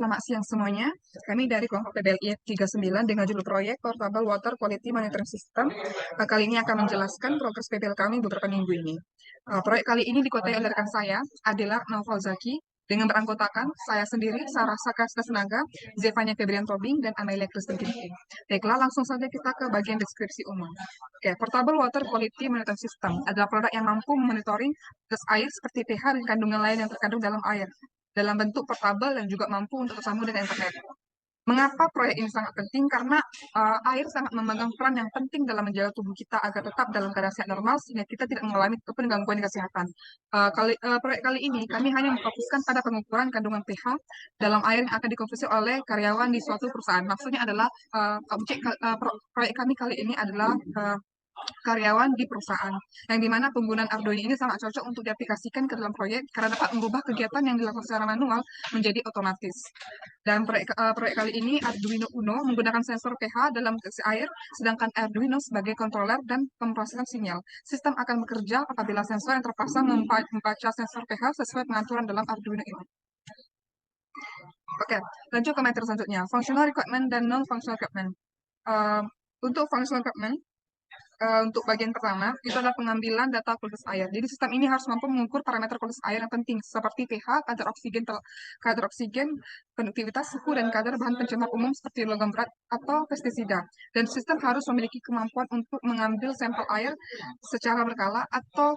Selamat siang semuanya. Kami dari kelompok PBLI 39 dengan judul proyek Portable Water Quality Monitoring System. Kali ini akan menjelaskan progres PBL kami beberapa minggu ini. Proyek kali ini dikuasai oleh rekan saya, Adela Naufal Zaki, dengan beranggotakan saya sendiri, Sarah Sakasta Senaga, Zevanya Febrian Tobing, dan Amelia Kristen Ginting. Baiklah, langsung saja kita ke bagian deskripsi umum. Oke, Portable Water Quality Monitoring System adalah produk yang mampu memonitoring tes air seperti pH dan kandungan lain yang terkandung dalam air dalam bentuk portable dan juga mampu untuk tersambung dengan internet. Mengapa proyek ini sangat penting? Karena air sangat memegang peran yang penting dalam menjaga tubuh kita agar tetap dalam keadaan sehat normal sehingga kita tidak mengalami ataupun gangguan kesehatan. Proyek kali ini kami hanya memfokuskan pada pengukuran kandungan pH dalam air yang akan dikonsumsi oleh karyawan di suatu perusahaan. Maksudnya adalah proyek kami kali ini adalah karyawan di perusahaan, yang dimana penggunaan Arduino ini sangat cocok untuk diaplikasikan ke dalam proyek karena dapat mengubah kegiatan yang dilakukan secara manual menjadi otomatis. Dan proyek kali ini Arduino Uno menggunakan sensor pH dalam deteksi air, sedangkan Arduino sebagai controller dan pemrosesan sinyal. Sistem akan bekerja apabila sensor yang terpasang membaca sensor pH sesuai pengaturan dalam Arduino ini. Oke, lanjut ke materi selanjutnya, functional requirement dan non-functional requirement. Untuk functional requirement, untuk bagian pertama, itu adalah pengambilan data kualitas air. Jadi sistem ini harus mampu mengukur parameter kualitas air yang penting, seperti pH, kadar oksigen, konduktivitas, suhu, dan kadar bahan pencemar umum seperti logam berat atau pestisida. Dan sistem harus memiliki kemampuan untuk mengambil sampel air secara berkala atau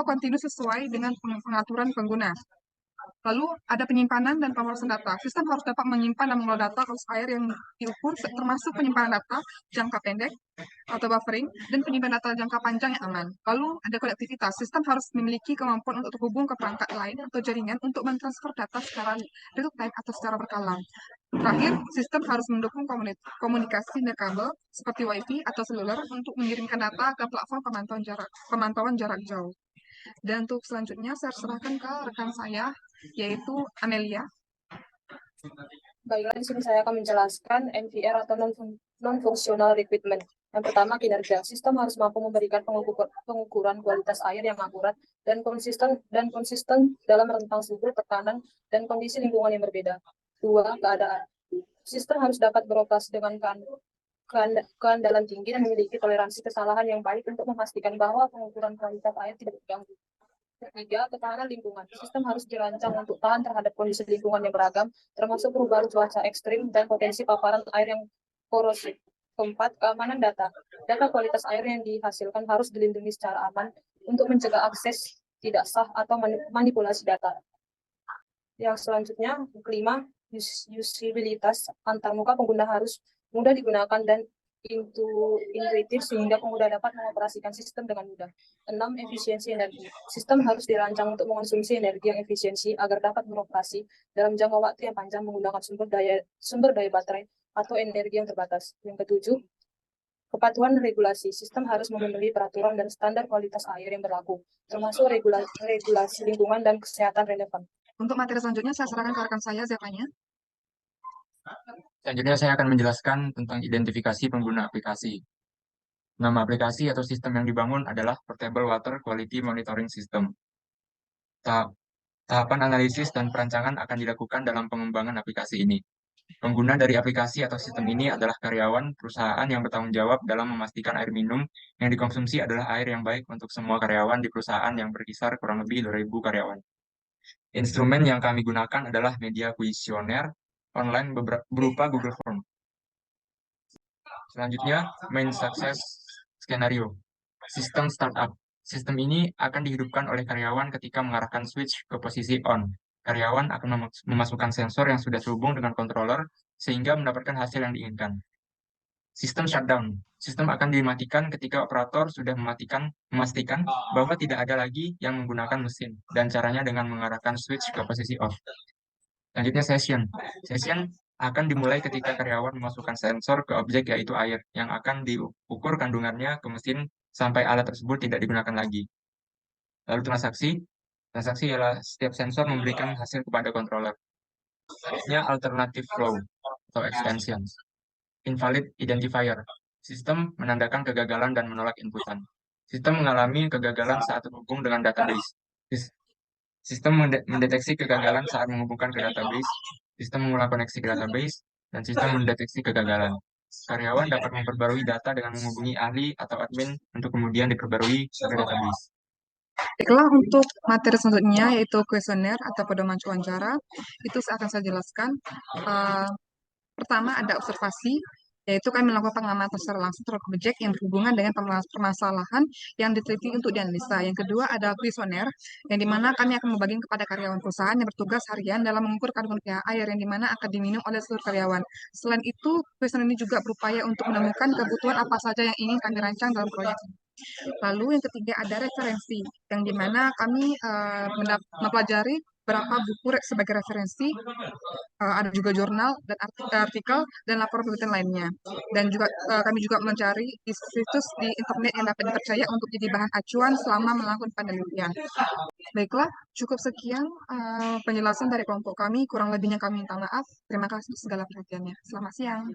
kontinu sesuai dengan pengaturan pengguna. Lalu ada penyimpanan dan pemrosesan data. Sistem harus dapat menyimpan dan mengelola data kualitas air yang diukur, termasuk penyimpanan data jangka pendek atau buffering, dan penyimpanan data jangka panjang yang aman. Lalu ada konektivitas. Sistem harus memiliki kemampuan untuk terhubung ke perangkat lain atau jaringan untuk mentransfer data secara real time atau secara berkala. Terakhir, sistem harus mendukung komunikasi nirkabel seperti Wi-Fi atau seluler untuk mengirimkan data ke platform pemantauan jarak jauh. Dan untuk selanjutnya saya serahkan ke rekan saya, yaitu Amelia. Baiklah, di sini saya akan menjelaskan NVR atau non-functional requirement. Yang pertama, kinerja. Sistem harus mampu memberikan pengukuran kualitas air yang akurat dan konsisten dalam rentang suhu, tekanan, dan kondisi lingkungan yang berbeda. Dua, keadaan. Sistem harus dapat beroperasi dengan keandalan tinggi dan memiliki toleransi kesalahan yang baik untuk memastikan bahwa pengukuran kualitas air tidak terganggu. Ketiga, ketahanan lingkungan. Sistem harus dirancang untuk tahan terhadap kondisi lingkungan yang beragam, termasuk perubahan cuaca ekstrim dan potensi paparan air yang korosif. Keempat, keamanan data. Data kualitas air yang dihasilkan harus dilindungi secara aman untuk mencegah akses tidak sah atau manipulasi data. Yang selanjutnya, kelima, usabilitas. Antarmuka pengguna harus mudah digunakan dan intuitif sehingga pengguna dapat mengoperasikan sistem dengan mudah. 6. Efisiensi energi. Sistem harus dirancang untuk mengonsumsi energi yang efisiensi agar dapat beroperasi dalam jangka waktu yang panjang menggunakan sumber daya baterai atau energi yang terbatas. Yang ketujuh, kepatuhan regulasi. Sistem harus memenuhi peraturan dan standar kualitas air yang berlaku, termasuk regulasi lingkungan dan kesehatan relevan. Untuk materi selanjutnya saya serahkan ke rekan saya, Zevanya. Selanjutnya saya akan menjelaskan tentang identifikasi pengguna aplikasi. Nama aplikasi atau sistem yang dibangun adalah Portable Water Quality Monitoring System. Tahapan analisis dan perancangan akan dilakukan dalam pengembangan aplikasi ini. Pengguna dari aplikasi atau sistem ini adalah karyawan perusahaan yang bertanggung jawab dalam memastikan air minum yang dikonsumsi adalah air yang baik untuk semua karyawan di perusahaan yang berkisar kurang lebih 2.000 karyawan. Instrumen yang kami gunakan adalah media kuesioner online berupa Google Form. Selanjutnya, main success skenario. Sistem startup. Sistem ini akan dihidupkan oleh karyawan ketika mengarahkan switch ke posisi on. Karyawan akan memasukkan sensor yang sudah terhubung dengan controller sehingga mendapatkan hasil yang diinginkan. Sistem shutdown. Sistem akan dimatikan ketika operator sudah memastikan bahwa tidak ada lagi yang menggunakan mesin, dan caranya dengan mengarahkan switch ke posisi off. Selanjutnya session. Session akan dimulai ketika karyawan memasukkan sensor ke objek yaitu air, yang akan diukur kandungannya ke mesin sampai alat tersebut tidak digunakan lagi. Lalu transaksi. Transaksi ialah setiap sensor memberikan hasil kepada controller. Selanjutnya alternative flow atau extensions. Invalid identifier. Sistem menandakan kegagalan dan menolak inputan. Sistem mengalami kegagalan saat terhubung dengan database. Sistem mendeteksi kegagalan saat menghubungkan ke database sistem mengulang koneksi ke database, dan sistem mendeteksi kegagalan. Karyawan dapat memperbarui data dengan menghubungi ahli atau admin untuk kemudian diperbarui ke database. Baiklah, untuk materi selanjutnya yaitu kuesioner atau pedoman wawancara, itu akan saya jelaskan. Pertama ada observasi, yaitu kami melakukan pengamatan secara langsung terhadap objek yang berhubungan dengan permasalahan yang diteliti untuk dianalisa. Yang kedua ada kuesioner, yang dimana kami akan membagi kepada karyawan perusahaan yang bertugas harian dalam mengukur kandungan pH air yang dimana akan diminum oleh seluruh karyawan. Selain itu, kuesioner ini juga berupaya untuk menemukan kebutuhan apa saja yang ingin kami rancang dalam proyek. Lalu yang ketiga ada referensi, yang dimana kami mempelajari berapa buku sebagai referensi, ada juga jurnal dan artikel dan laporan penelitian lainnya. Dan juga kami juga mencari di situs di internet yang dapat dipercaya untuk jadi bahan acuan selama melakukan penelitian. Baiklah, cukup sekian penjelasan dari kelompok kami. Kurang lebihnya kami minta maaf. Terima kasih segala perhatiannya. Selamat siang.